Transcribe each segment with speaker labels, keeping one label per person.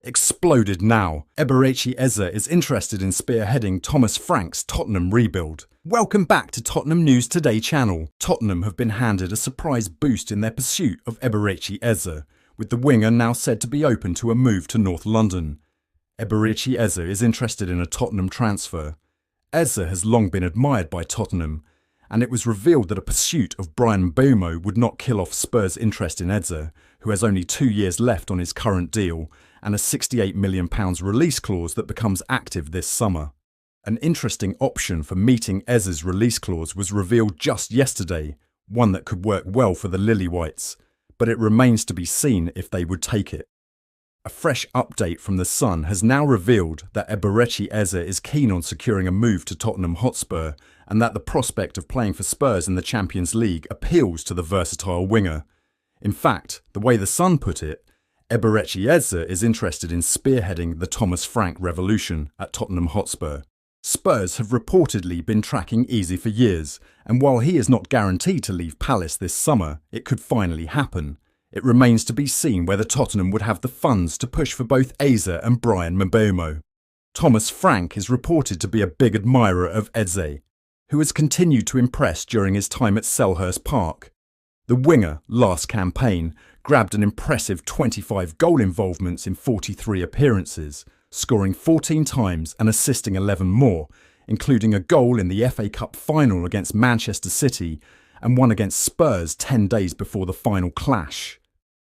Speaker 1: Exploded now. Eberechi Eze is interested in spearheading Thomas Frank's Tottenham rebuild. Welcome back to Tottenham News Today channel. Tottenham have been handed a surprise boost in their pursuit of Eberechi Eze, with the winger now said to be open to a move to North London. Eberechi Eze is interested in a Tottenham transfer. Eze has long been admired by Tottenham, and it was revealed that a pursuit of Bryan Mbeumo would not kill off Spurs' interest in Eze, who has only 2 years left on his current deal and a £68 million release clause that becomes active this summer. An interesting option for meeting Eze's release clause was revealed just yesterday, one that could work well for the Lily-Whites, but it remains to be seen if they would take it. A fresh update from The Sun has now revealed that Eberechi Eze is keen on securing a move to Tottenham Hotspur and that the prospect of playing for Spurs in the Champions League appeals to the versatile winger. In fact, the way The Sun put it, Eberechi Eze is interested in spearheading the Thomas Frank revolution at Tottenham Hotspur. Spurs have reportedly been tracking Eze for years, and while he is not guaranteed to leave Palace this summer, it could finally happen. It remains to be seen whether Tottenham would have the funds to push for both Eze and Bryan Mbeumo. Thomas Frank is reported to be a big admirer of Eze, who has continued to impress during his time at Selhurst Park. The winger, last campaign, grabbed an impressive 25 goal involvements in 43 appearances, scoring 14 times and assisting 11 more, including a goal in the FA Cup final against Manchester City and one against Spurs 10 days before the final clash.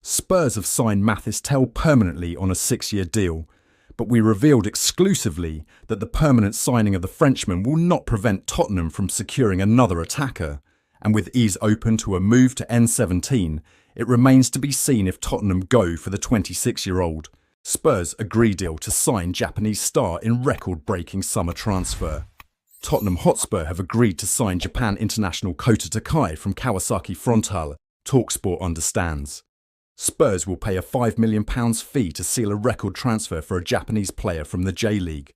Speaker 1: Spurs have signed Mathys Tel permanently on a 6-year deal, but we revealed exclusively that the permanent signing of the Frenchman will not prevent Tottenham from securing another attacker, and with Eze open to a move to N17, it remains to be seen if Tottenham go for the 26-year-old. Spurs agree deal to sign Japanese star in record-breaking summer transfer. Tottenham Hotspur have agreed to sign Japan international Kota Takai from Kawasaki Frontale, talkSPORT understands. Spurs will pay a £5 million fee to seal a record transfer for a Japanese player from the J-League.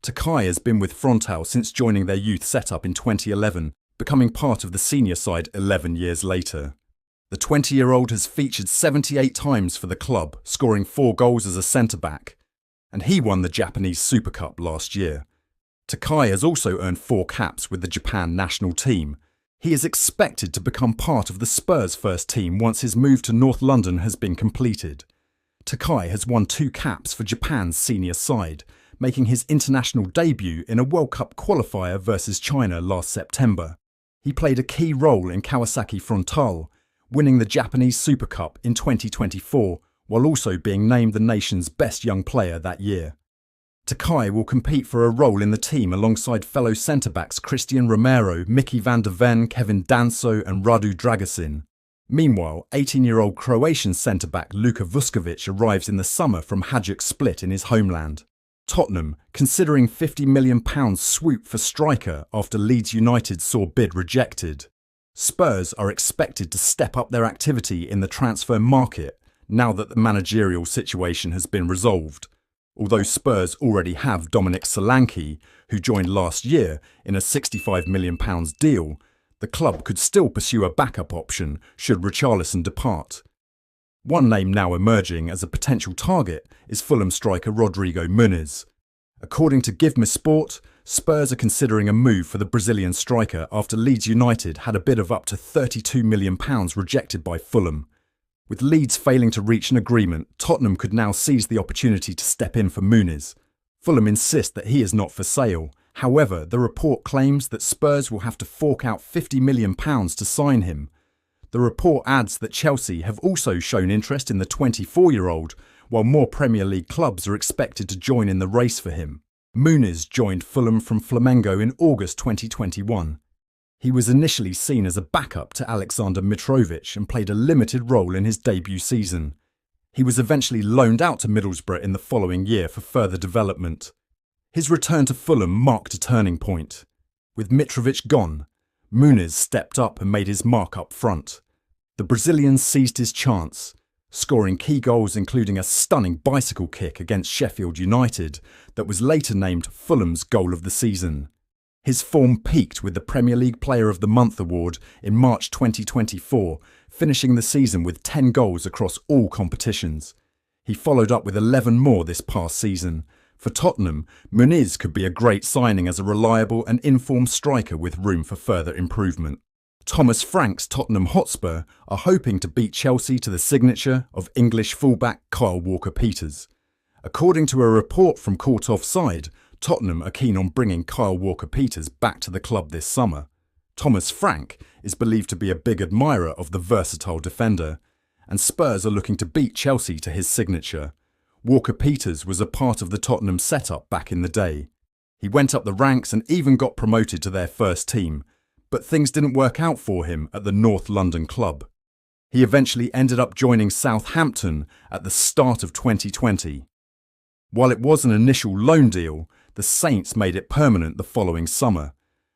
Speaker 1: Takai has been with Frontale since joining their youth setup in 2011, becoming part of the senior side 11 years later. The 20-year-old has featured 78 times for the club, scoring 4 goals as a centre-back, and he won the Japanese Super Cup last year. Takai has also earned 4 caps with the Japan national team. He is expected to become part of the Spurs first team once his move to North London has been completed. Takai has won 2 caps for Japan's senior side, making his international debut in a World Cup qualifier versus China last September. He played a key role in Kawasaki Frontale, winning the Japanese Super Cup in 2024, while also being named the nation's best young player that year. Takai will compete for a role in the team alongside fellow centre-backs Cristian Romero, Mickey van der Ven, Kevin Danso and Radu Dragusin. Meanwhile, 18-year-old Croatian centre-back Luka Vuskovic arrives in the summer from Hajduk Split in his homeland. Tottenham, considering £50 million swoop for striker after Leeds United saw bid rejected. Spurs are expected to step up their activity in the transfer market now that the managerial situation has been resolved. Although Spurs already have Dominic Solanke, who joined last year in a £65 million deal, the club could still pursue a backup option should Richarlison depart. One name now emerging as a potential target is Fulham striker Rodrigo Muniz. According to Give Me Sport, Spurs are considering a move for the Brazilian striker after Leeds United had a bid of up to £32 million rejected by Fulham. With Leeds failing to reach an agreement, Tottenham could now seize the opportunity to step in for Muniz. Fulham insist that he is not for sale. However, the report claims that Spurs will have to fork out £50 million to sign him. The report adds that Chelsea have also shown interest in the 24-year-old, while more Premier League clubs are expected to join in the race for him. Muniz joined Fulham from Flamengo in August 2021. He was initially seen as a backup to Alexander Mitrovic and played a limited role in his debut season. He was eventually loaned out to Middlesbrough in the following year for further development. His return to Fulham marked a turning point. With Mitrovic gone, Muniz stepped up and made his mark up front. The Brazilian seized his chance, scoring key goals including a stunning bicycle kick against Sheffield United that was later named Fulham's goal of the season. His form peaked with the Premier League Player of the Month award in March 2024, finishing the season with 10 goals across all competitions. He followed up with 11 more this past season. For Tottenham, Muniz could be a great signing as a reliable and informed striker with room for further improvement. Thomas Frank's Tottenham Hotspur are hoping to beat Chelsea to the signature of English fullback Kyle Walker-Peters. According to a report from Court Offside, Tottenham are keen on bringing Kyle Walker-Peters back to the club this summer. Thomas Frank is believed to be a big admirer of the versatile defender, and Spurs are looking to beat Chelsea to his signature. Walker-Peters was a part of the Tottenham setup back in the day. He went up the ranks and even got promoted to their first team, but things didn't work out for him at the North London club. He eventually ended up joining Southampton at the start of 2020. While it was an initial loan deal, the Saints made it permanent the following summer.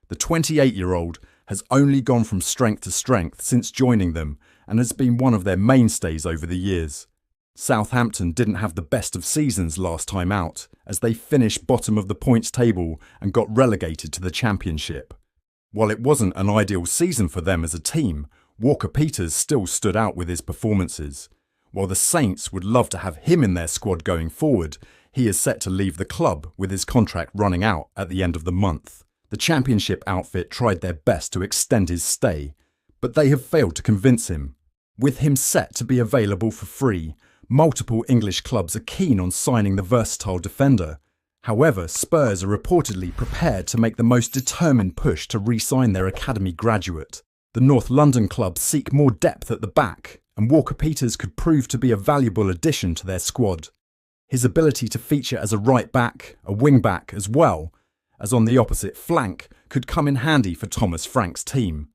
Speaker 1: The 28-year-old has only gone from strength to strength since joining them and has been one of their mainstays over the years. Southampton didn't have the best of seasons last time out, as they finished bottom of the points table and got relegated to the Championship. While it wasn't an ideal season for them as a team, Walker-Peters still stood out with his performances. While the Saints would love to have him in their squad going forward, he is set to leave the club with his contract running out at the end of the month. The Championship outfit tried their best to extend his stay, but they have failed to convince him. With him set to be available for free, multiple English clubs are keen on signing the versatile defender. However, Spurs are reportedly prepared to make the most determined push to re-sign their academy graduate. The North London clubs seek more depth at the back, and Walker-Peters could prove to be a valuable addition to their squad. His ability to feature as a right back, a wing back as well as on the opposite flank could come in handy for Thomas Frank's team.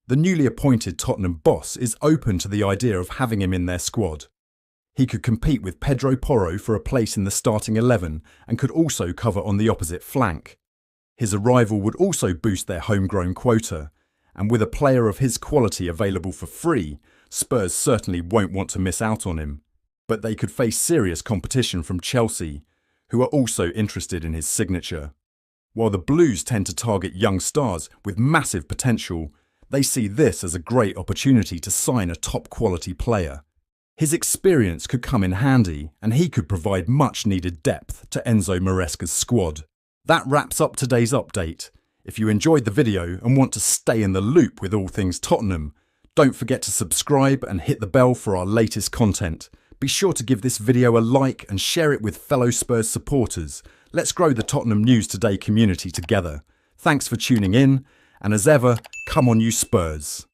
Speaker 1: The newly appointed Tottenham boss is open to the idea of having him in their squad. He could compete with Pedro Porro for a place in the starting 11 and could also cover on the opposite flank. His arrival would also boost their homegrown quota, and with a player of his quality available for free, Spurs certainly won't want to miss out on him. But they could face serious competition from Chelsea, who are also interested in his signature. While the Blues tend to target young stars with massive potential, they see this as a great opportunity to sign a top-quality player. His experience could come in handy, and he could provide much-needed depth to Enzo Maresca's squad. That wraps up today's update. If you enjoyed the video and want to stay in the loop with all things Tottenham, don't forget to subscribe and hit the bell for our latest content. Be sure to give this video a like and share it with fellow Spurs supporters. Let's grow the Tottenham News Today community together. Thanks for tuning in, and as ever, come on you Spurs.